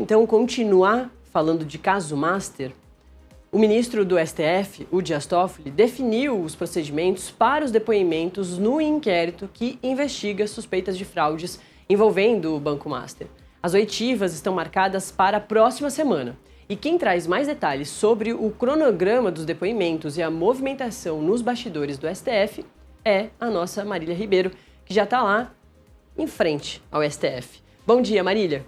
então continuar falando de caso Master, o ministro do STF, o Dias Toffoli, definiu os procedimentos para os depoimentos no inquérito que investiga suspeitas de fraudes envolvendo o Banco Master. As oitivas estão marcadas para a próxima semana. E quem traz mais detalhes sobre o cronograma dos depoimentos e a movimentação nos bastidores do STF é a nossa Marília Ribeiro, que já está lá em frente ao STF. Bom dia, Marília.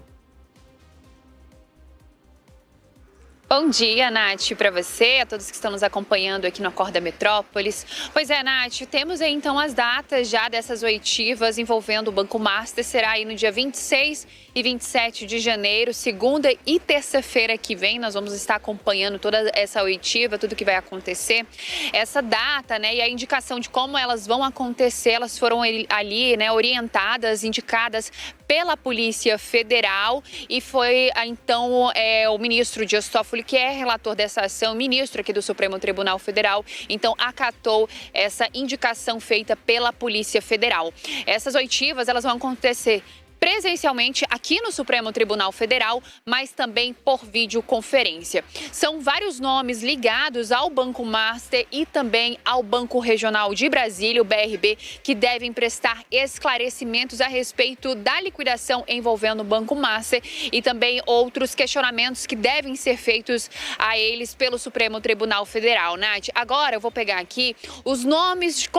Bom dia, Nath, para você, a todos que estão nos acompanhando aqui no Acorda Metrópolis. Pois é, Nath, temos aí então as datas já dessas oitivas envolvendo o Banco Master. Será aí no dia 26 e 27 de janeiro, segunda e terça-feira que vem. Nós vamos estar acompanhando toda essa oitiva, tudo que vai acontecer. Essa data, né, e a indicação de como elas vão acontecer, elas foram ali, né, orientadas, indicadas pela Polícia Federal e foi então o ministro Dias Toffoli, que é relator dessa ação, ministro aqui do Supremo Tribunal Federal, então acatou essa indicação feita pela Polícia Federal. Essas oitivas, elas vão acontecer presencialmente aqui no Supremo Tribunal Federal, mas também por videoconferência. São vários nomes ligados ao Banco Master e também ao Banco Regional de Brasília, o BRB, que devem prestar esclarecimentos a respeito da liquidação envolvendo o Banco Master e também outros questionamentos que devem ser feitos a eles pelo Supremo Tribunal Federal. Nath, agora eu vou pegar aqui os nomes,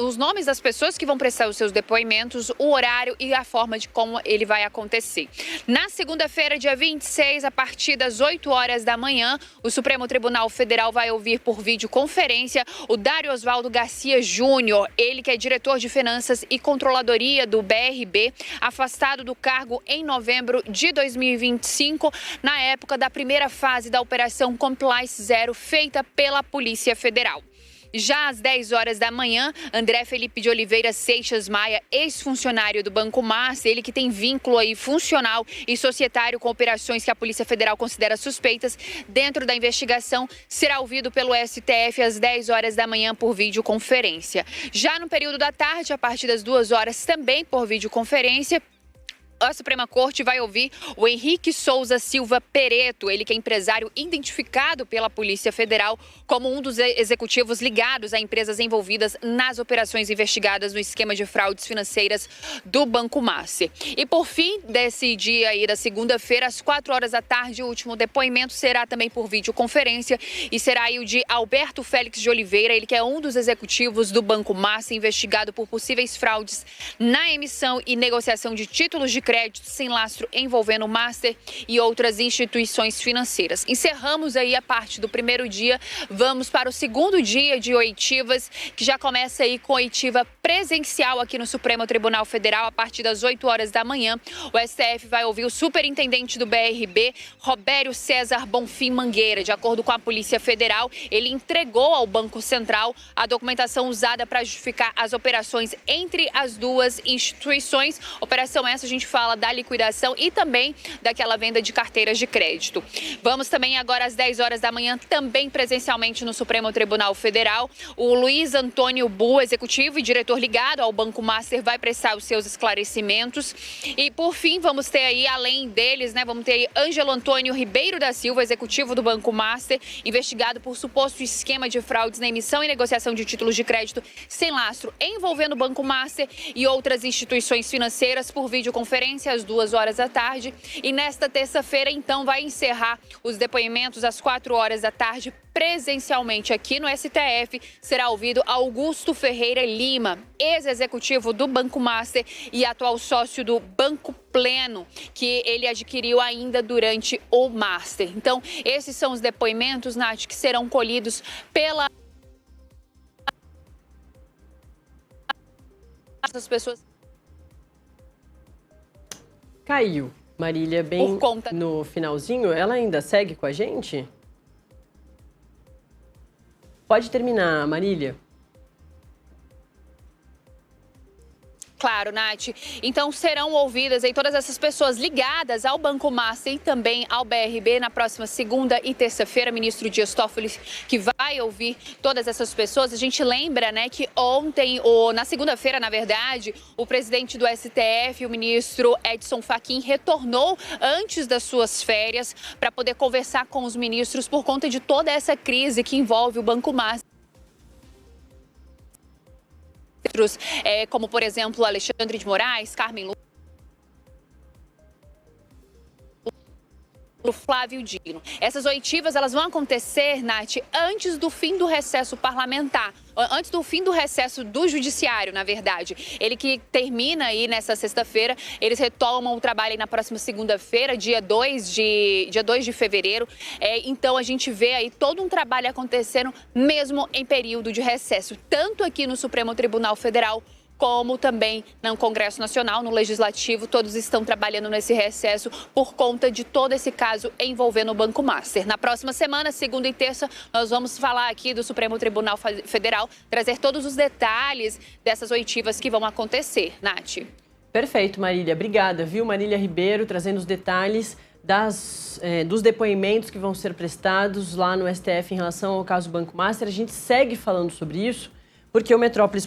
os nomes das pessoas que vão prestar os seus depoimentos, o horário e a forma de como ele vai acontecer. Na segunda-feira, dia 26, a partir das 8 horas da manhã, o Supremo Tribunal Federal vai ouvir por videoconferência o Dário Osvaldo Garcia Júnior, ele que é diretor de Finanças e Controladoria do BRB, afastado do cargo em novembro de 2025, na época da primeira fase da Operação Compliance Zero, feita pela Polícia Federal. Já às 10 horas da manhã, André Felipe de Oliveira Seixas Maia, ex-funcionário do Banco Master, ele que tem vínculo aí funcional e societário com operações que a Polícia Federal considera suspeitas dentro da investigação, será ouvido pelo STF às 10 horas da manhã por videoconferência. Já no período da tarde, a partir das 2 horas, também por videoconferência, a Suprema Corte vai ouvir o Henrique Souza Silva Pereto, ele que é empresário identificado pela Polícia Federal como um dos executivos ligados a empresas envolvidas nas operações investigadas no esquema de fraudes financeiras do Banco Master. E por fim, desse dia aí da segunda-feira, às 4 horas da tarde, o último depoimento será também por videoconferência e será aí o de Alberto Félix de Oliveira, ele que é um dos executivos do Banco Master, investigado por possíveis fraudes na emissão e negociação de títulos de crédito sem lastro envolvendo o Master e outras instituições financeiras. Encerramos aí a parte do primeiro dia, vamos para o segundo dia de oitivas, que já começa aí com oitiva presencial aqui no Supremo Tribunal Federal, a partir das 8 horas da manhã. O STF vai ouvir o superintendente do BRB, Robério César Bonfim Mangueira. De acordo com a Polícia Federal, ele entregou ao Banco Central a documentação usada para justificar as operações entre as duas instituições. Operação essa a gente fala da liquidação e também daquela venda de carteiras de crédito. Vamos também agora às 10 horas da manhã, também presencialmente no Supremo Tribunal Federal. O Luiz Antônio Bu, executivo e diretor ligado ao Banco Master, vai prestar os seus esclarecimentos. E por fim, vamos ter aí, além deles, né, vamos ter aí Ângelo Antônio Ribeiro da Silva, executivo do Banco Master, investigado por suposto esquema de fraudes na emissão e negociação de títulos de crédito sem lastro envolvendo o Banco Master e outras instituições financeiras por videoconferência às 2 horas da tarde. E nesta terça-feira, então, vai encerrar os depoimentos às 4 horas da tarde, presencialmente aqui no STF. Será ouvido Augusto Ferreira Lima, ex-executivo do Banco Master e atual sócio do Banco Pleno, que ele adquiriu ainda durante o Master. Então, esses são os depoimentos, Nath, que serão colhidos pela essas pessoas. Caiu, Marília, bem no finalzinho. Ela ainda segue com a gente? Pode terminar, Marília. Claro, Nath. Então serão ouvidas aí todas essas pessoas ligadas ao Banco Master e também ao BRB na próxima segunda e terça-feira. Ministro Dias Toffoli que vai ouvir todas essas pessoas. A gente lembra, né, que ontem, ou na segunda-feira, na verdade, o presidente do STF, o ministro Edson Fachin, retornou antes das suas férias para poder conversar com os ministros por conta de toda essa crise que envolve o Banco Master. Como, por exemplo, Alexandre de Moraes, Carmen Flávio Dino. Essas oitivas elas vão acontecer, Nath, antes do fim do recesso parlamentar, antes do fim do recesso do judiciário, na verdade. Ele que termina aí nessa sexta-feira, eles retomam o trabalho aí na próxima segunda-feira, dia 2 de fevereiro. Então a gente vê aí todo um trabalho acontecendo mesmo em período de recesso, tanto aqui no Supremo Tribunal Federal, como também no Congresso Nacional, no Legislativo, todos estão trabalhando nesse recesso por conta de todo esse caso envolvendo o Banco Master. Na próxima semana, segunda e terça, nós vamos falar aqui do Supremo Tribunal Federal, trazer todos os detalhes dessas oitivas que vão acontecer. Nath. Perfeito, Marília. Obrigada, viu? Marília Ribeiro trazendo os detalhes dos depoimentos que vão ser prestados lá no STF em relação ao caso Banco Master. A gente segue falando sobre isso, porque o Metrópolis